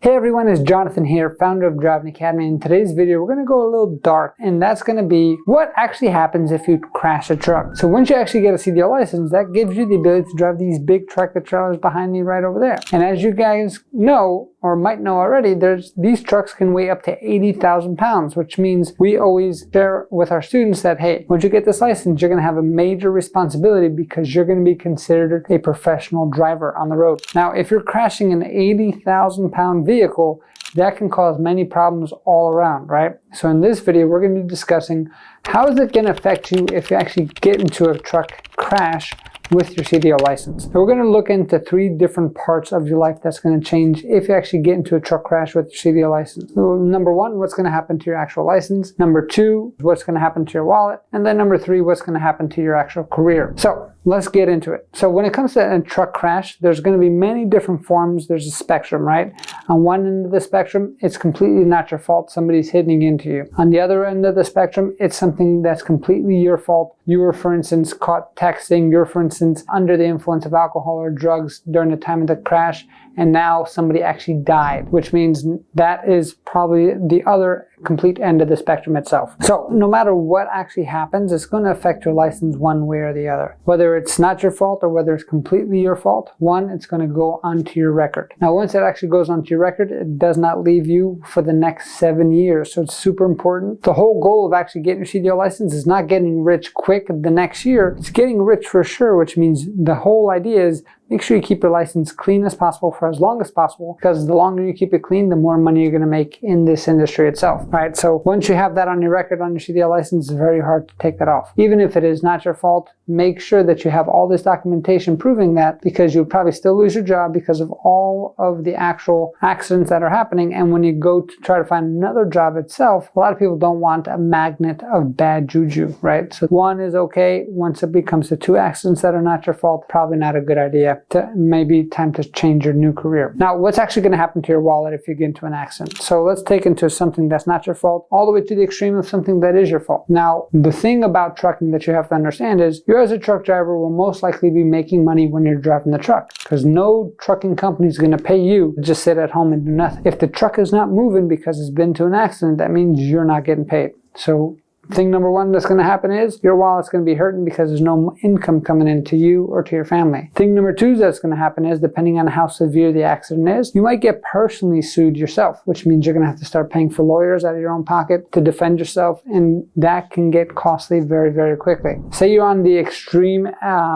Hey everyone, it's Jonathan here, founder of Driving Academy. In today's video, we're going to go a little dark, and that's going to be what actually happens if you crash a truck. So once you actually get a CDL license, that gives you the ability to drive these big tractor trailers behind me right over there. And as you guys know, or might know already, these trucks can weigh up to 80,000 pounds, which means we always share with our students that, hey, once you get this license, you're going to have a major responsibility because you're going to be considered a professional driver on the road. Now, if you're crashing an 80,000 pound vehicle, that can cause many problems all around, right? So in this video, we're going to be discussing how is it going to affect you if you actually get into a truck crash with your CDL license. So we're going to look into 3 different parts of your life that's going to change if you actually get into a truck crash with your CDL license. So number 1, what's going to happen to your actual license? Number 2, what's going to happen to your wallet? And then number 3, what's going to happen to your actual career? So let's get into it. So when it comes to a truck crash, there's going to be many different forms. There's a spectrum, right? On one end of the spectrum, it's completely not your fault. Somebody's hitting into you. On the other end of the spectrum, it's something that's completely your fault. You were, for instance, caught texting. You're, for instance, under the influence of alcohol or drugs during the time of the crash, and now somebody actually died, which means that is probably the other complete end of the spectrum itself. So no matter what actually happens, it's going to affect your license one way or the other. Whether it's not your fault or whether it's completely your fault, one, it's going to go onto your record. Now, once it actually goes onto your record, it does not leave you for the next 7 years. So it's super important. The whole goal of actually getting your CDL license is not getting rich quick the next year. It's getting rich for sure, which means the whole idea is make sure you keep your license clean as possible for as long as possible, because the longer you keep it clean, the more money you're going to make in this industry itself, right? So once you have that on your record on your CDL license, it's very hard to take that off. Even if it is not your fault, make sure that you have all this documentation proving that, because you'll probably still lose your job because of all of the actual accidents that are happening. And when you go to try to find another job itself, a lot of people don't want a magnet of bad juju, right? So 1 is okay. Once it becomes the 2 accidents that are not your fault, probably not a good idea. Maybe time to change your new career. Now, what's actually going to happen to your wallet if you get into an accident? So let's take into something that's not your fault, all the way to the extreme of something that is your fault. Now, the thing about trucking that you have to understand is you as a truck driver will most likely be making money when you're driving the truck, because no trucking company is going to pay you to just sit at home and do nothing. If the truck is not moving because it's been to an accident, that means you're not getting paid. So thing number 1 that's going to happen is your wallet's going to be hurting because there's no income coming in to you or to your family. Thing number 2 that's going to happen is, depending on how severe the accident is, you might get personally sued yourself, which means you're going to have to start paying for lawyers out of your own pocket to defend yourself, and that can get costly very, very quickly. Say you're on the extreme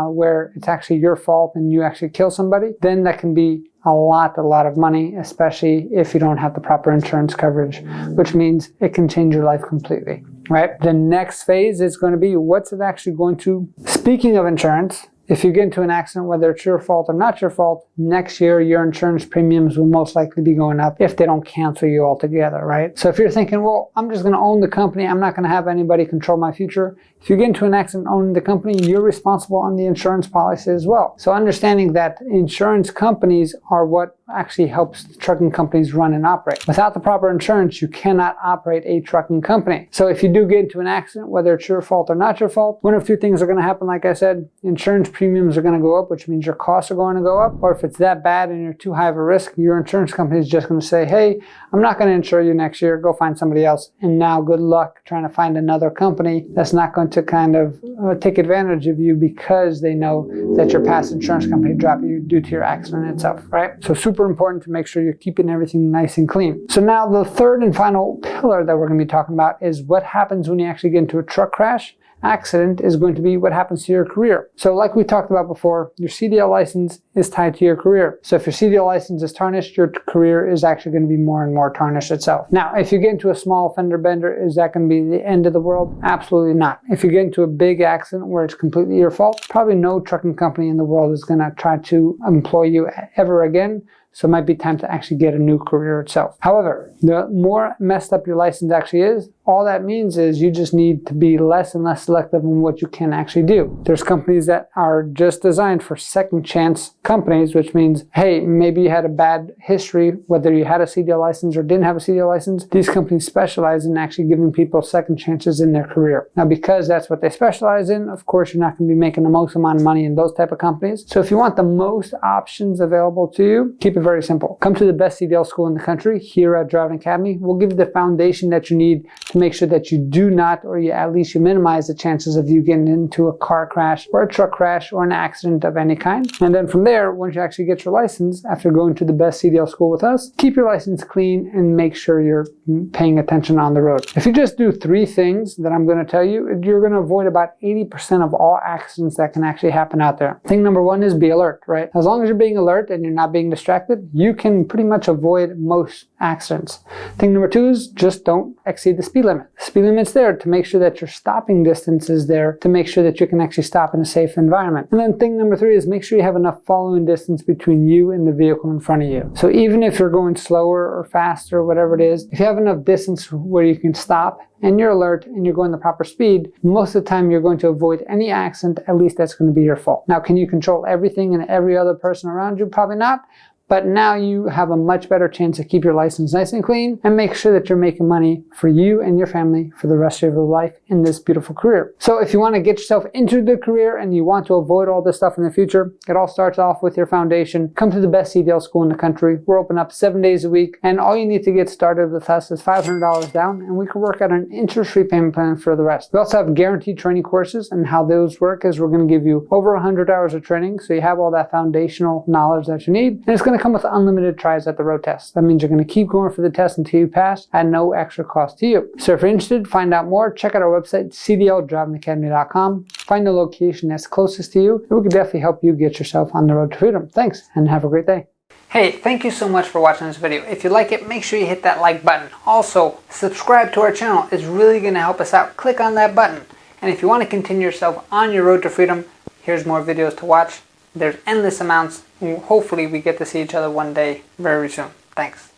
where it's actually your fault and you actually kill somebody, then that can be a lot of money, especially if you don't have the proper insurance coverage, which means it can change your life completely, right? The next phase is going to be, what's it actually going to, speaking of insurance, if you get into an accident, whether it's your fault or not your fault, next year your insurance premiums will most likely be going up if they don't cancel you altogether, right? So if you're thinking, well, I'm just going to own the company, I'm not going to have anybody control my future. If you get into an accident owning the company, you're responsible on the insurance policy as well. So understanding that insurance companies are what actually helps the trucking companies run and operate. Without the proper insurance, you cannot operate a trucking company. So if you do get into an accident, whether it's your fault or not your fault, one of 2 things are going to happen. Like I said, insurance premiums are going to go up, which means your costs are going to go up. Or if it's that bad and you're too high of a risk, your insurance company is just going to say, hey, I'm not going to insure you next year, go find somebody else. And now good luck trying to find another company that's not going to kind of take advantage of you because they know that your past insurance company dropped you due to your accident itself, right? So super important to make sure you're keeping everything nice and clean. So now the third and final pillar that we're going to be talking about is what happens when you actually get into a truck crash. Accident is going to be what happens to your career. So like we talked about before, your CDL license is tied to your career. So if your CDL license is tarnished, your career is actually going to be more and more tarnished itself. Now, if you get into a small fender bender, is that going to be the end of the world? Absolutely not. If you get into a big accident where it's completely your fault, probably no trucking company in the world is going to try to employ you ever again. So it might be time to actually get a new career itself. However, the more messed up your license actually is, all that means is you just need to be less and less selective on what you can actually do. There's companies that are just designed for second chance companies, which means, hey, maybe you had a bad history, whether you had a CDL license or didn't have a CDL license. These companies specialize in actually giving people second chances in their career. Now, because that's what they specialize in, of course, you're not going to be making the most amount of money in those type of companies. So if you want the most options available to you, keep in it very simple. Come to the best CDL school in the country here at Driving Academy. We'll give you the foundation that you need to make sure that you do not, or at least you minimize the chances of you getting into a car crash or a truck crash or an accident of any kind. And then from there, once you actually get your license, after going to the best CDL school with us, keep your license clean and make sure you're paying attention on the road. If you just do 3 things that I'm going to tell you, you're going to avoid about 80% of all accidents that can actually happen out there. Thing number 1 is be alert, right? As long as you're being alert and you're not being distracted, you can pretty much avoid most accidents. Thing number 2 is just don't exceed the speed limit. The speed limit's there to make sure that your stopping distance is there to make sure that you can actually stop in a safe environment. And then thing number 3 is make sure you have enough following distance between you and the vehicle in front of you. So even if you're going slower or faster or whatever it is, if you have enough distance where you can stop and you're alert and you're going the proper speed, most of the time you're going to avoid any accident. At least that's going to be your fault. Now, can you control everything and every other person around you? Probably not. But now you have a much better chance to keep your license nice and clean and make sure that you're making money for you and your family for the rest of your life in this beautiful career. So if you want to get yourself into the career and you want to avoid all this stuff in the future, it all starts off with your foundation. Come to the best CDL school in the country. We're open up 7 days a week, and all you need to get started with us is $500 down, and we can work out an interest-free payment plan for the rest. We also have guaranteed training courses, and how those work is we're going to give you over 100 hours of training, so you have all that foundational knowledge that you need, and it's going to come with unlimited tries at the road test. That means you're going to keep going for the test until you pass at no extra cost to you. So if you're interested, find out more, check out our website, cdldrivingacademy.com. Find the location that's closest to you, and we can definitely help you get yourself on the road to freedom. Thanks, and have a great day. Hey, thank you so much for watching this video. If you like it, make sure you hit that like button. Also, subscribe to our channel. It's really going to help us out. Click on that button. And if you want to continue yourself on your road to freedom, here's more videos to watch. There's endless amounts. Hopefully we get to see each other one day very soon. Thanks.